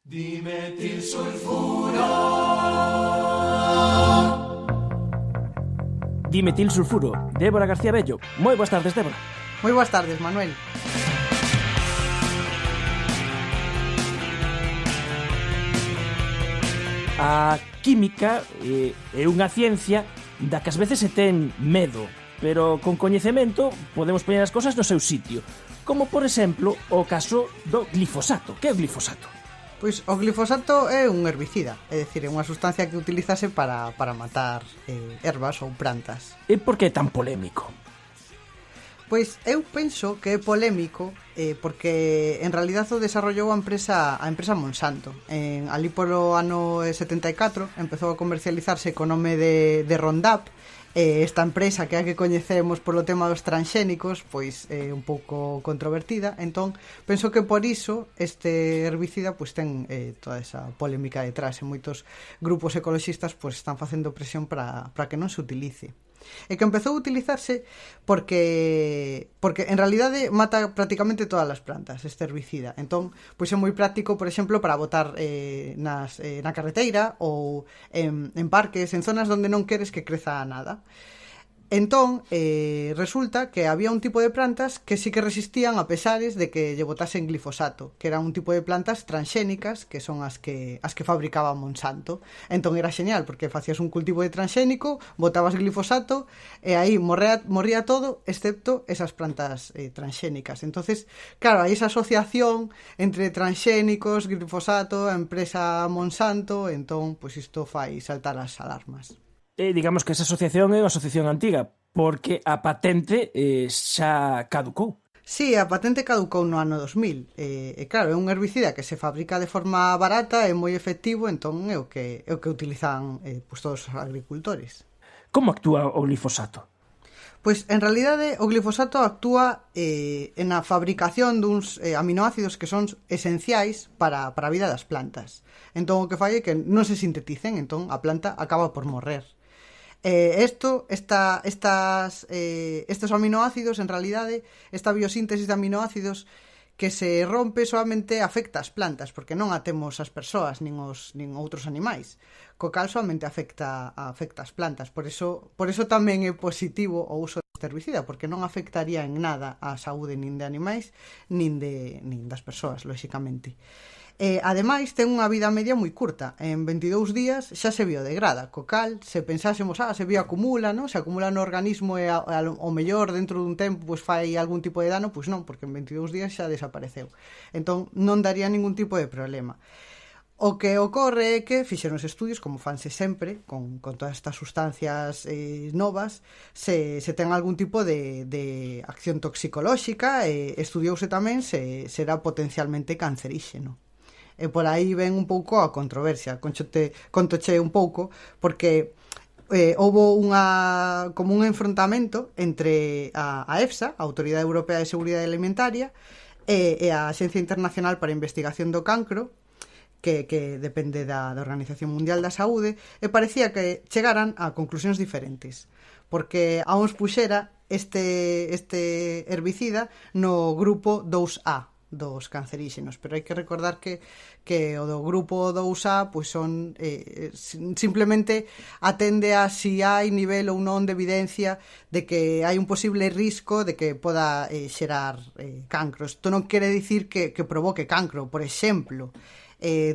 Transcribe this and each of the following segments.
Dimetilsulfuro, Débora García Bello. Moi boas tardes, Débora. Moi boas tardes, Manuel. A química é unha ciencia da que ás veces se ten medo, pero con coñecemento podemos poñer as cosas no seu sitio, como por exemplo o caso do glifosato. Que é o glifosato? Pois o glifosato é un herbicida, é dicir, é unha sustancia que utilízase para matar ervas ou plantas. E por que é tan polémico? Pois eu penso que é polémico porque en realidad o desarrollou a empresa Monsanto. Ali polo ano 74 empezou a comercializarse co nome de Roundup. Esta empresa que é a que coñecemos polo tema dos transxénicos, pois é un pouco controvertida, entón penso que por iso este herbicida pois ten toda esa polémica detrás, e moitos grupos ecoloxistas pois están facendo presión para que non se utilice. E que empezou a utilizarse porque en realidade mata prácticamente todas as plantas este herbicida. Entón, pois é moi práctico, por exemplo, para botar na carreteira ou en parques, en zonas onde non queres que creza nada. Entón, resulta que había un tipo de plantas que sí que resistían a pesares de que lle botasen glifosato, que era un tipo de plantas transxénicas, que son as que fabricaba Monsanto. Entón era xeñal, porque facías un cultivo de transxénico, botabas glifosato, e aí morría todo, excepto esas plantas transxénicas. Entonces, claro, hai esa asociación entre transxénicos, glifosato, a empresa Monsanto, entón, pois isto fai saltar as alarmas. Digamos que esa asociación é unha asociación antiga, porque a patente xa caducou. Sí, a patente caducou no ano 2000. Claro, é un herbicida que se fabrica de forma barata e moi efectivo, entón é o que utilizan pois todos os agricultores. Como actúa o glifosato? Pois, en realidade, o glifosato actúa na fabricación duns aminoácidos que son esenciais para a vida das plantas. Entón, o que fai é que non se sinteticen, entón a planta acaba por morrer. Estos aminoácidos, en realidade, esta biosíntesis de aminoácidos que se rompe solamente afecta as plantas, porque non a temos as persoas nin outros animais. Co cal solamente afecta as plantas. Por eso tamén é positivo o uso deste herbicida, porque non afectaría en nada a saúde nin de animais nin das persoas, lóxicamente. Ademais, ten unha vida media moi curta. En 22 días xa se biodegrada, co cal, se pensásemos, se bioacumula, non? Se acumula no organismo e ao mellor dentro dun tempo pois fai algún tipo de dano, pois non, porque en 22 días xa desapareceu. Entón, non daría ningún tipo de problema. O que ocorre é que fixeron os estudios, como fanse sempre, con todas estas sustancias novas, se ten algún tipo de acción toxicolóxica, e estudiouse tamén se será potencialmente canceríxeno. E por aí ven un pouco a controversia. Contoche un pouco, porque houbo como un enfrontamento entre a EFSA, a Autoridade Europea de Seguridade Alimentaria, e a Axencia Internacional para a Investigación do Cancro, que depende da Organización Mundial da Saúde, e parecía que chegaran a conclusións diferentes, porque a uns puxera este herbicida no grupo 2A dos canceríxenos, pero hai que recordar que o do grupo 2A pois son simplemente atende a si hai nivel ou non de evidencia de que hai un posible risco de que poda xerar cancro. Isto non quere dicir que provoque cancro. Por exemplo,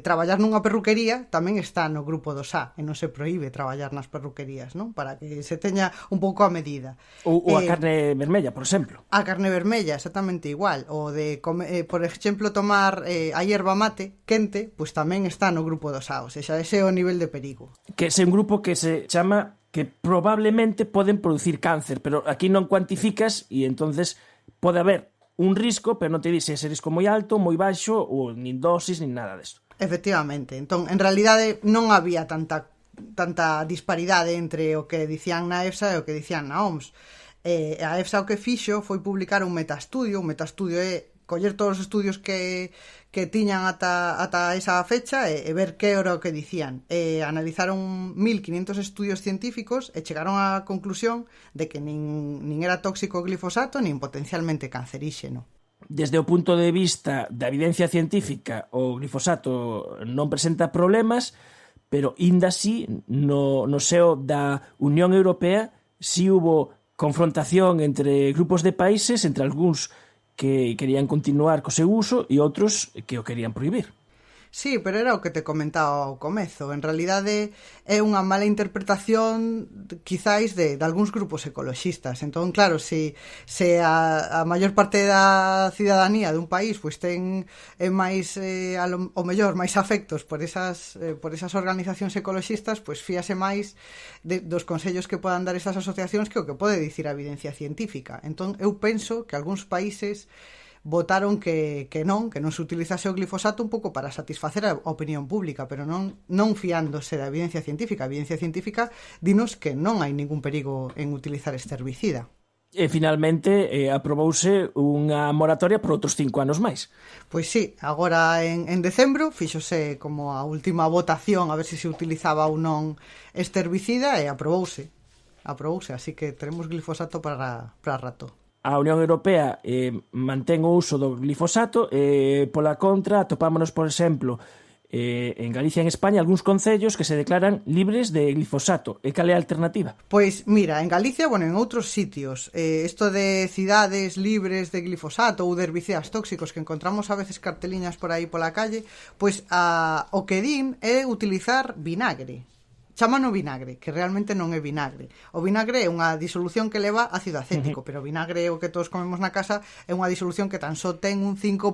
traballar nunha perruquería tamén está no grupo 2A e non se proíbe traballar nas perruquerías, non? Para que se teña un pouco a medida. Ou a carne vermella, por exemplo. A carne vermella, exactamente igual. O de, por exemplo, tomar a hierba mate quente, pois tamén está no grupo 2A, ou seja, ese é o nivel de perigo. Que é un grupo que se chama que probablemente poden producir cáncer, pero aquí non cuantificas e entonces pode haber un risco, pero non te dice ese risco moi alto, moi baixo, ou nin dosis, nin nada desto. Efectivamente. Entón, en realidade, non había tanta disparidade entre o que dicían na EFSA e o que dicían na OMS. A EFSA o que fixo foi publicar un metaestudio. Un metaestudio é coller todos os estudios que tiñan ata esa fecha e ver que era o que dicían. Analizaron 1500 estudios científicos e chegaron á conclusión de que nin era tóxico o glifosato nin potencialmente canceríxeno. Desde o punto de vista da evidencia científica, o glifosato non presenta problemas, pero inda así no seo da Unión Europea si hubo confrontación entre grupos de países, entre algúns que querían continuar co seu uso e outros que o querían prohibir. Sí, pero era o que te comentaba ao comezo. En realidade é unha mala interpretación quizáis de algúns grupos ecoloxistas. Entón, claro, se a maior parte da cidadanía dun país pois ten máis o mellor máis afectos por esas organizacións ecoloxistas, pois fíase máis dos consellos que podan dar esas asociacións que o que pode dicir a evidencia científica. Entón, eu penso que algúns países votaron que non se utilizase o glifosato un pouco para satisfacer a opinión pública, pero non fiándose da evidencia científica. A evidencia científica dinos que non hai ningún perigo en utilizar este herbicida. E finalmente aprobouse unha moratoria por outros 5 anos máis. Pois sí, agora en decembro fíxose como a última votación a ver se utilizaba ou non este herbicida e aprobouse, así que teremos glifosato para rato. A Unión Europea mantén o uso do glifosato e, pola contra, atopámonos, por exemplo, en Galicia e en España, algúns concellos que se declaran libres de glifosato. E cal é a alternativa? Pois, mira, en Galicia, en outros sitios, isto de cidades libres de glifosato ou de herbicidas tóxicos que encontramos a veces carteliñas por aí pola calle, pois o que din é utilizar vinagre. Chámano vinagre, que realmente non é vinagre. O vinagre é unha disolución que leva ácido acético, pero o vinagre o que todos comemos na casa é unha disolución que tan só ten un 5%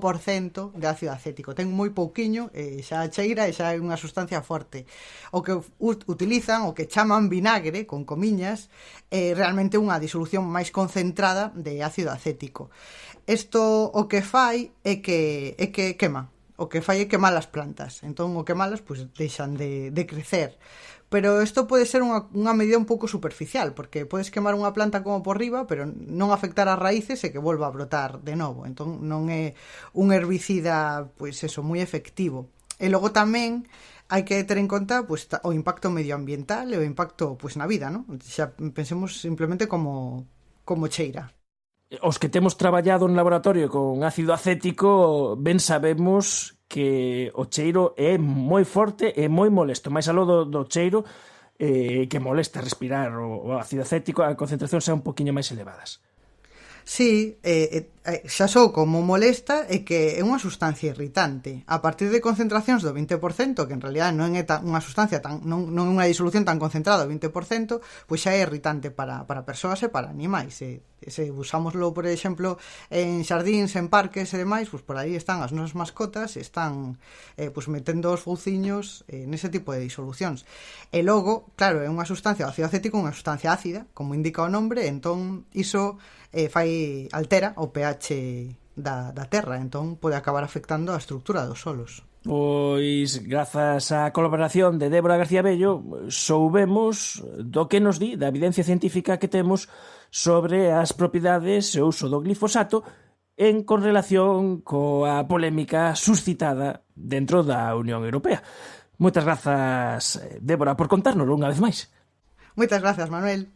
de ácido acético. Ten moi pouquiño, xa cheira e xa é unha sustancia forte. O que utilizan, o que chaman vinagre, con comiñas, é realmente unha disolución máis concentrada de ácido acético. Isto o que fai é que quema. O que fai é quemar as plantas. Entón, o quemalas, pois, deixan de crecer. Pero isto pode ser unha medida un pouco superficial, porque podes quemar unha planta como por riba, pero non afectar as raíces e que volva a brotar de novo. Entón non é un herbicida, pois eso, moi efectivo. E logo tamén hai que ter en conta pois, o impacto medioambiental e o impacto pois, na vida, non? Xa pensemos simplemente como cheira. Os que temos traballado no laboratorio con ácido acético ben sabemos que o cheiro é moi forte e moi molesto, máis aló do cheiro que molesta respirar o ácido acético, a concentracións son un poquinho máis elevadas. Sí, xa só como molesta é que é unha sustancia irritante. A partir de concentracións do 20%, que en realidad non é unha sustancia non é unha disolución tan concentrada do 20%, pois xa é irritante para persoas e para animais. Se usámoslo, por exemplo, en xardíns, en parques e demais, pois por aí están as nosas mascotas e están pois metendo os fouciños nese tipo de disolucións. E logo, claro, é unha sustancia, o ácido acético é unha sustancia ácida, como indica o nombre, entón iso altera o pH da terra, entón pode acabar afectando a estrutura dos solos. Pois, grazas á colaboración de Débora García Bello, soubemos do que nos di, da evidencia científica que temos sobre as propiedades e o uso do glifosato con relación coa polémica suscitada dentro da Unión Europea. Moitas grazas, Débora, por contárnoslo unha vez máis. Moitas grazas, Manuel.